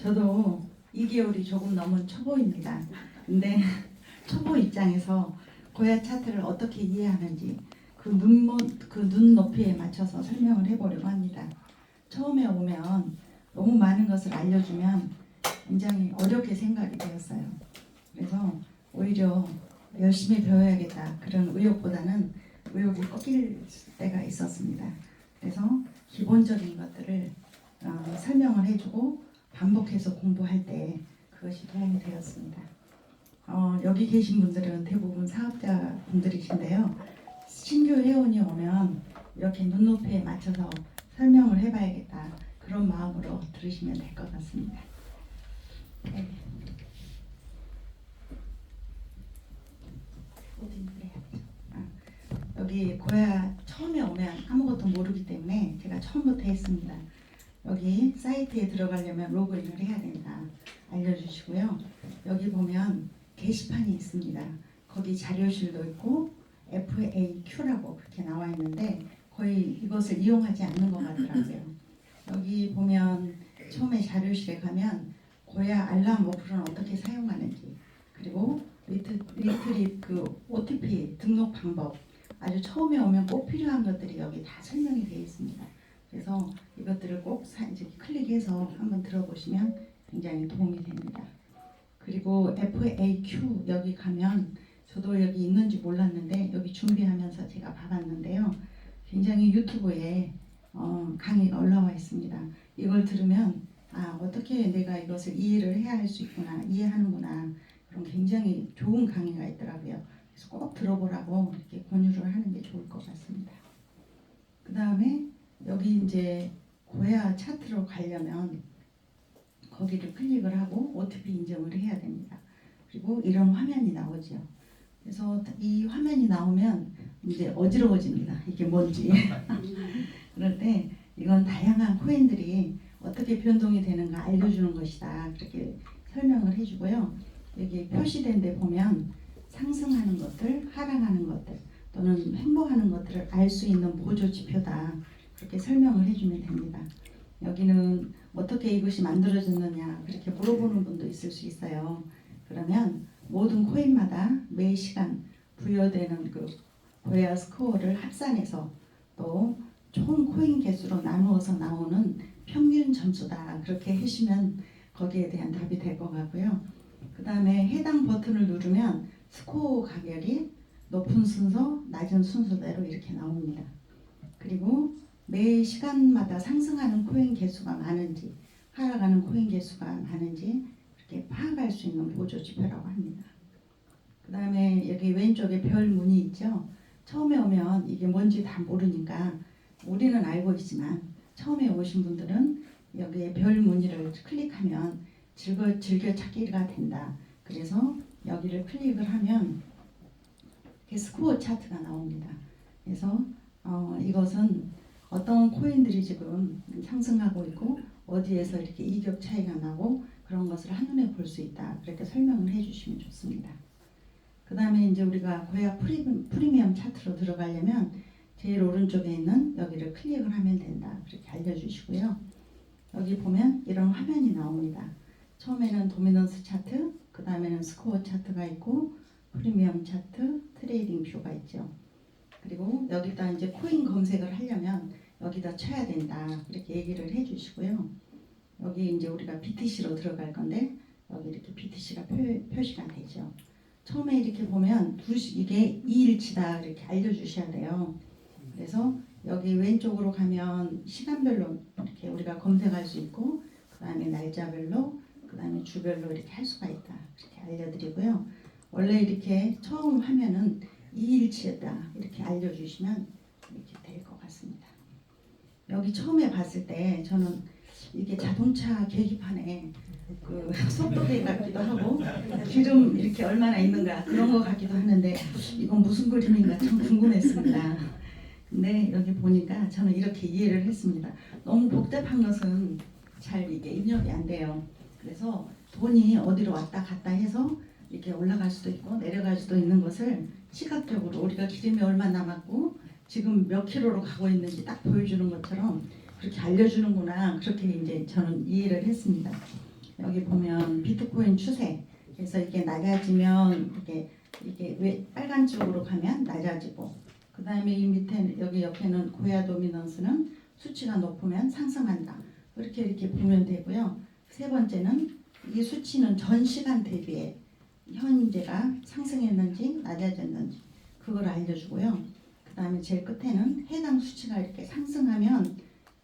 저도 2개월이 조금 넘은 초보입니다. 근데 초보 입장에서 고야 차트를 어떻게 이해하는지 그 눈 높이에 맞춰서 설명을 해보려고 합니다. 처음에 오면 너무 많은 것을 알려주면 굉장히 어렵게 생각이 되었어요. 그래서 오히려 열심히 배워야겠다 그런 의욕보다는 의욕이 꺾일 때가 있었습니다. 그래서 기본적인 것들을 설명을 해주고 반복해서 공부할 때 그것이 도움이 되었습니다. 여기 계신 분들은 대부분 사업자 분들이신데요. 신규 회원이 오면 이렇게 눈높이에 맞춰서 설명을 해봐야겠다 그런 마음으로 들으시면 될 것 같습니다. 네. 여기 고야 처음에 오면 아무것도 모르기 때문에 제가 처음부터 했습니다. 여기 사이트에 들어가려면 로그인을 해야 된다 알려주시고요. 여기 보면 게시판이 있습니다. 거기 자료실도 있고 FAQ라고 그렇게 나와 있는데 거의 이것을 이용하지 않는 것 같더라고요. 여기 보면 처음에 자료실에 가면 고야 알람 어플은 어떻게 사용하는지 그리고 리트립 그 OTP 등록 방법 아주 처음에 오면 꼭 필요한 것들이 여기 다 설명이 되어 있습니다. 그래서 이것들을 꼭 이제 클릭해서 한번 들어보시면 굉장히 도움이 됩니다. 그리고 FAQ 여기 가면 저도 여기 있는지 몰랐는데 여기 준비하면서 제가 봐봤는데요. 굉장히 유튜브에 강의가 올라와 있습니다. 이걸 들으면 어떻게 내가 이것을 이해를 해야 할 수 있구나 이해하는구나 그런 굉장히 좋은 강의가 있더라고요. 그래서 꼭 들어보라고 이렇게 권유를 하는 게 좋을 것 같습니다. 그 다음에 여기 이제 고야 차트로 가려면 거기를 클릭을 하고 OTP 인증을 해야 됩니다. 그리고 이런 화면이 나오죠. 그래서 이 화면이 나오면 이제 어지러워집니다. 이게 뭔지. 그럴 때 이건 다양한 코인들이 어떻게 변동이 되는가 알려주는 것이다. 그렇게 설명을 해주고요. 여기 표시된 데 보면 상승하는 것들, 하락하는 것들 또는 횡보하는 것들을 알 수 있는 보조 지표다. 그렇게 설명을 해주면 됩니다. 여기는 어떻게 이것이 만들어졌느냐 그렇게 물어보는 분도 있을 수 있어요. 그러면 모든 코인마다 매 시간 부여되는 그 고야 스코어를 합산해서 또 총 코인 개수로 나누어서 나오는 평균 점수다. 그렇게 하시면 거기에 대한 답이 될 것 같고요. 그 다음에 해당 버튼을 누르면 스코어 가격이 높은 순서, 낮은 순서대로 이렇게 나옵니다. 그리고 매 시간마다 상승하는 코인 개수가 많은지 하락하는 코인 개수가 많은지 이렇게 파악할 수 있는 보조 지표라고 합니다. 그 다음에 여기 왼쪽에 별 무늬 있죠. 처음에 오면 이게 뭔지 다 모르니까 우리는 알고 있지만 처음에 오신 분들은 여기에 별 무늬를 클릭하면 즐겨찾기가 된다. 그래서 여기를 클릭을 하면 스코어 차트가 나옵니다. 그래서 이것은 어떤 코인들이 지금 상승하고 있고 어디에서 이렇게 이격 차이가 나고 그런 것을 한눈에 볼 수 있다. 그렇게 설명을 해주시면 좋습니다. 그 다음에 이제 우리가 고야 프리미엄 차트로 들어가려면 제일 오른쪽에 있는 여기를 클릭을 하면 된다. 그렇게 알려주시고요. 여기 보면 이런 화면이 나옵니다. 처음에는 도미넌스 차트, 그 다음에는 스코어 차트가 있고 프리미엄 차트, 트레이딩 뷰가 있죠. 그리고 여기다 이제 코인 검색을 하려면 여기다 쳐야 된다. 이렇게 얘기를 해주시고요. 여기 이제 우리가 BTC로 들어갈 건데 여기 이렇게 BTC가 표시가 되죠. 처음에 이렇게 보면 이게 2일치다 이렇게 알려주셔야 돼요. 그래서 여기 왼쪽으로 가면 시간별로 이렇게 우리가 검색할 수 있고 그 다음에 날짜별로 그 다음에 주별로 이렇게 할 수가 있다. 이렇게 알려드리고요. 원래 이렇게 처음 화면은 2일치였다 이렇게 알려주시면 이렇게 될 것 같습니다. 여기 처음에 봤을 때 저는 이게 자동차 계기판에 그 속도계 같기도 하고 기름 이렇게 얼마나 있는가 그런 거 같기도 하는데 이건 무슨 그림인가 참 궁금했습니다. 근데 여기 보니까 저는 이렇게 이해를 했습니다. 너무 복잡한 것은 잘 이게 입력이 안 돼요. 그래서 돈이 어디로 왔다 갔다 해서 이렇게 올라갈 수도 있고 내려갈 수도 있는 것을 시각적으로 우리가 기름이 얼마 남았고 지금 몇 킬로로 가고 있는지 딱 보여주는 것처럼 그렇게 알려주는구나 그렇게 이제 저는 이해를 했습니다. 여기 보면 비트코인 추세. 그래서 이게 낮아지면 이게 왜 빨간 쪽으로 가면 낮아지고, 그 다음에 이 밑에 여기 옆에는 고야 도미넌스는 수치가 높으면 상승한다. 그렇게 이렇게 보면 되고요. 세 번째는 이 수치는 전 시간 대비에 현재가 상승했는지 낮아졌는지 그걸 알려주고요. 그 다음에 제일 끝에는 해당 수치가 이렇게 상승하면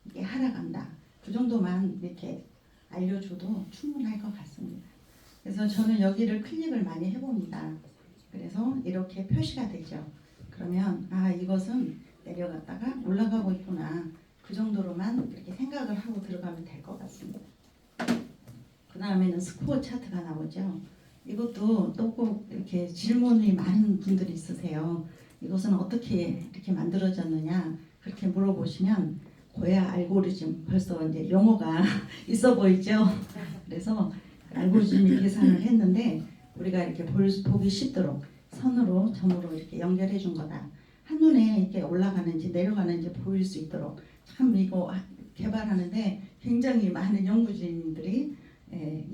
이게 하락한다. 그 정도만 이렇게 알려줘도 충분할 것 같습니다. 그래서 저는 여기를 클릭을 많이 해봅니다. 그래서 이렇게 표시가 되죠. 그러면 아, 이것은 내려갔다가 올라가고 있구나. 그 정도로만 이렇게 생각을 하고 들어가면 될 것 같습니다. 그 다음에는 스코어 차트가 나오죠. 이것도 또 꼭 이렇게 질문이 많은 분들이 있으세요. 이것은 어떻게 이렇게 만들어졌느냐 그렇게 물어보시면 고야 알고리즘, 벌써 이제 용어가 있어 보이죠. 그래서 알고리즘이 계산을 했는데 우리가 이렇게 보기 쉽도록 선으로 점으로 이렇게 연결해 준 거다. 한눈에 이렇게 올라가는지 내려가는지 보일 수 있도록 참 이거 개발하는데 굉장히 많은 연구진들이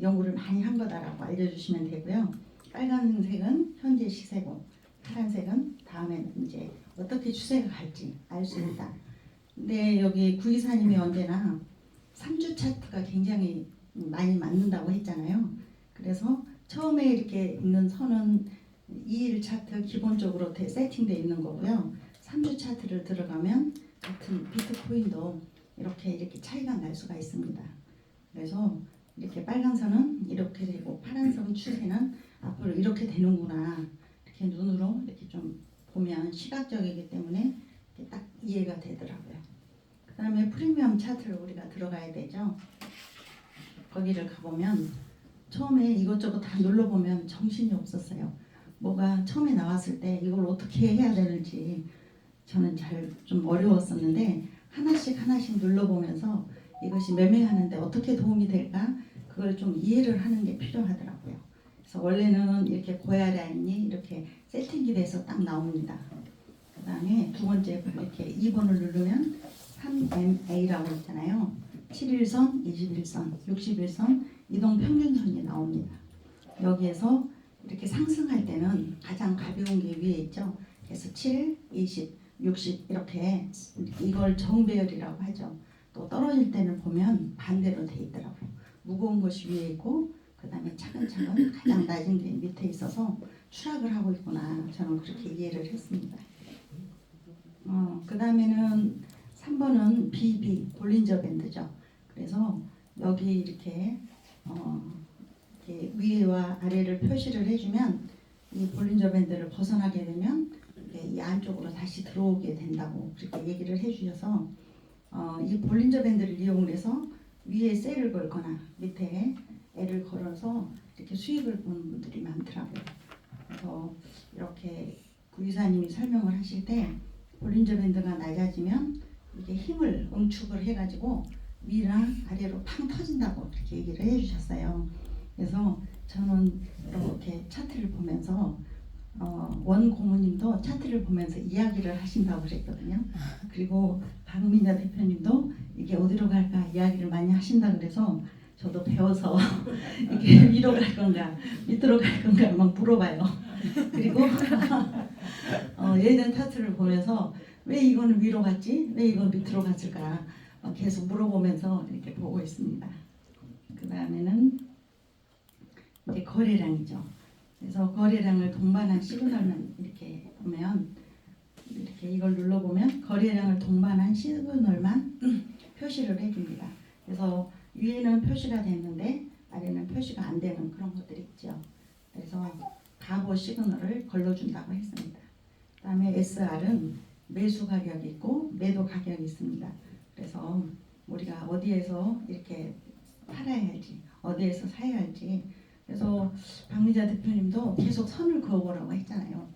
연구를 많이 한 거다라고 알려주시면 되고요. 빨간색은 현재 시세고 파란색은 다음에 이제 어떻게 추세가 갈지 알 수 있다. 근데 여기 구이사님이 언제나 3주 차트가 굉장히 많이 맞는다고 했잖아요. 그래서 처음에 이렇게 있는 선은 2일 차트 기본적으로 세팅되어 있는 거고요. 3주 차트를 들어가면 같은 비트코인도 이렇게 차이가 날 수가 있습니다. 그래서 이렇게 빨간 선은 이렇게 되고 파란 선 추세는 앞으로 이렇게 되는구나. 이렇게 눈으로 이렇게 좀 보면 시각적이기 때문에 이렇게 딱 이해가 되더라고요. 그 다음에 프리미엄 차트를 우리가 들어가야 되죠. 거기를 가보면 처음에 이것저것 다 눌러보면 정신이 없었어요. 뭐가 처음에 나왔을 때 이걸 어떻게 해야 되는지 저는 잘 좀 어려웠었는데 하나씩 눌러보면서 이것이 매매하는데 어떻게 도움이 될까 그걸 좀 이해를 하는 게 필요하더라고요. 그래서 원래는 이렇게 고야 라인이 이렇게 세팅이 돼서 딱 나옵니다. 그 다음에 두 번째 이렇게 2번을 누르면 3MA라고 있잖아요. 7일선, 21선, 61선 이동 평균선이 나옵니다. 여기에서 이렇게 상승할 때는 가장 가벼운 게 위에 있죠. 그래서 7, 20, 60 이렇게 이걸 정배열이라고 하죠. 또 떨어질 때는 보면 반대로 돼 있더라고요. 무거운 것이 위에 있고 그 다음에 차근차근 가장 낮은 게 밑에 있어서 추락을 하고 있구나. 저는 그렇게 이해를 했습니다. 그 다음에는 3번은 BB 볼린저 밴드죠. 그래서 여기 이렇게 위와 아래를 표시를 해주면 이 볼린저 밴드를 벗어나게 되면 이 안쪽으로 다시 들어오게 된다고 그렇게 얘기를 해주셔서 이 볼린저 밴드를 이용을 해서 위에 셀을 걸거나 밑에 L을 걸어서 이렇게 수익을 보는 분들이 많더라고요. 그래서 이렇게 구이사님이 설명을 하실 때 볼린저 밴드가 낮아지면 이게 힘을 응축을 해가지고 위랑 아래로 팡 터진다고 그렇게 얘기를 해주셨어요. 그래서 저는 이렇게 차트를 보면서 원 고모님도 차트를 보면서 이야기를 하신다고 그랬거든요. 그리고 박민자 대표님도 이게 어디로 갈까 이야기를 많이 하신다 그래서 저도 배워서 이게 위로 갈 건가 밑으로 갈 건가 막 물어봐요. 그리고 예전 차트를 보면서 왜 이거는 위로 갔지? 왜 이건 밑으로 갔을까? 계속 물어보면서 이렇게 보고 있습니다. 그 다음에는 이제 거래량이죠. 그래서 거래량을 동반한 시그널만 이렇게 보면 이렇게 이걸 눌러보면 거래량을 동반한 시그널만 표시를 해줍니다. 그래서 위에는 표시가 됐는데 아래는 표시가 안 되는 그런 것들이 있죠. 그래서 가보 시그널을 걸러준다고 했습니다. 그 다음에 SR은 매수 가격이 있고 매도 가격이 있습니다. 그래서 우리가 어디에서 이렇게 팔아야 할지 어디에서 사야 할지 그래서 박미자 대표님도 계속 선을 그어보라고 했잖아요.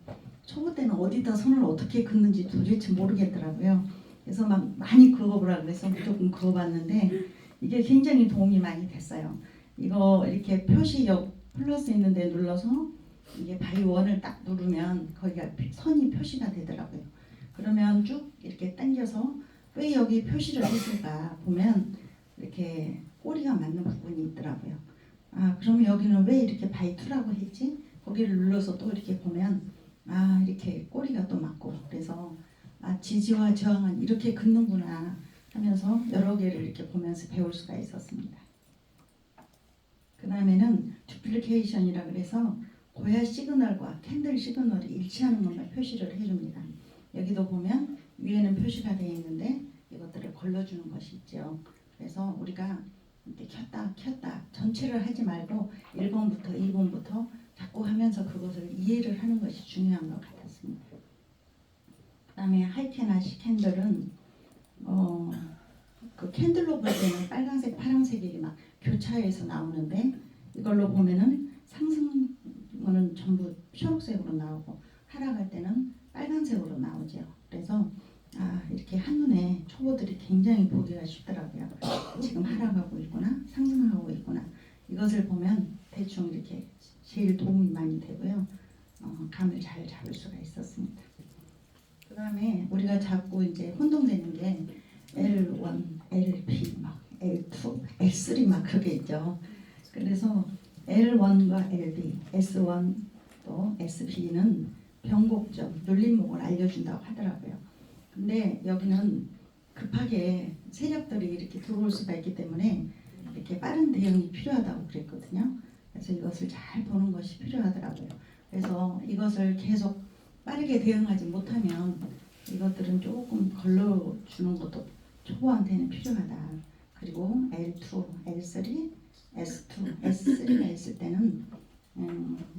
초보 때는 어디다 선을 어떻게 긋는지 도대체 모르겠더라고요. 그래서 막 많이 그어보라고 해서 무조건 그어봤는데 이게 굉장히 도움이 많이 됐어요. 이거 이렇게 표시역 플러스 있는데 눌러서 이게 바위 원을 딱 누르면 거기가 선이 표시가 되더라고요. 그러면 쭉 이렇게 당겨서 왜 여기 표시를 했을까 보면 이렇게 꼬리가 맞는 부분이 있더라고요. 아, 그러면 여기는 왜 이렇게 바이 2라고 했지? 거기를 눌러서 또 이렇게 보면 아, 이렇게 꼬리가 또 맞고, 그래서 아, 지지와 저항은 이렇게 긋는구나 하면서 여러 개를 이렇게 보면서 배울 수가 있었습니다. 그 다음에는 두플리케이션이라 그래서 고야 시그널과 캔들 시그널이 일치하는 것만 표시를 해줍니다. 여기도 보면 위에는 표시가 되어 있는데 이것들을 걸러주는 것이 있죠. 그래서 우리가 이렇게 켰다 전체를 하지 말고 1번부터 2번부터 자꾸 하면서 그것을 이해를 하는 것이 중요한 것 같았습니다. 그 다음에 하이캐나 시캔들은 그 캔들로 볼 때는 빨간색, 파란색이 막 교차해서 나오는데 이걸로 보면은 상승은 전부 초록색으로 나오고 하락할 때는 빨간색으로 나오죠. 그래서 아, 이렇게 한눈에 초보들이 굉장히 보기가 쉽더라고요. 지금 하락하고 있구나, 상승하고 있구나. 이것을 보면 대충 이렇게 제일 도움이 많이 되고요. 감을 잘 잡을 수가 있었습니다. 그 다음에 우리가 자꾸 이제 혼동되는 게 L1, LP, 막 L2, L3 막 그게 있죠. 그래서 L1과 LB, S1 또 SB는 변곡점, 눌림목을 알려준다고 하더라고요. 근데 여기는 급하게 세력들이 이렇게 들어올 수가 있기 때문에 이렇게 빠른 대응이 필요하다고 그랬거든요. 그래서 이것을 잘 보는 것이 필요하더라고요. 그래서 이것을 계속 빠르게 대응하지 못하면 이것들은 조금 걸러주는 것도 초보한테는 필요하다. 그리고 L2, L3, S2, S3가 있을 때는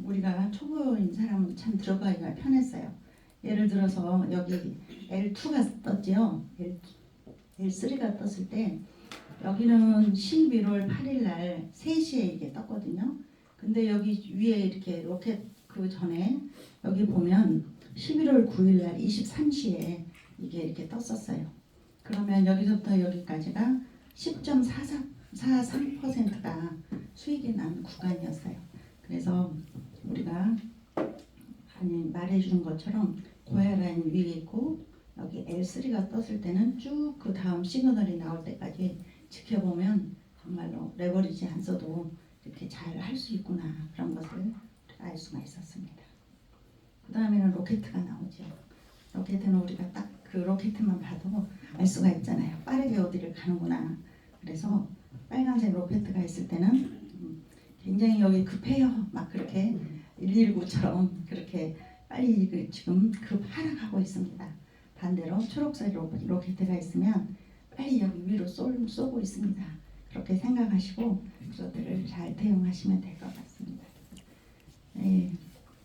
우리가 초보인 사람은 참 들어가기가 편했어요. 예를 들어서 여기 L2가 떴죠. L3가 떴을 때 여기는 11월 8일 날 3시에 이게 떴거든요. 근데 여기 위에 이렇게 로켓 그 전에 여기 보면 11월 9일 날 23시에 이게 이렇게 떴었어요. 그러면 여기서부터 여기까지가 10.43%가 수익이 난 구간이었어요. 그래서 우리가 말해주는 것처럼 고야 라인 위에 있고 여기 L3가 떴을 때는 쭉 그 다음 시그널이 나올 때까지 지켜보면 정말로 레버리지 안 써도 이렇게 잘 할 수 있구나, 그런 것을 알 수가 있었습니다. 그 다음에는 로켓가 나오죠. 로켓은 우리가 딱 그 로켓만 봐도 알 수가 있잖아요. 빠르게 어디를 가는구나. 그래서 빨간색 로켓가 있을 때는 굉장히 여기 급해요. 막 그렇게 119처럼 그렇게 빨리 지금 급 하락하고 있습니다. 반대로 초록색 로켓가 있으면 빨리 여기 위로 쏘고 있습니다. 그렇게 생각하시고 그것들을 잘 대응하시면 될 것 같습니다. 네,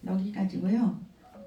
여기까지고요.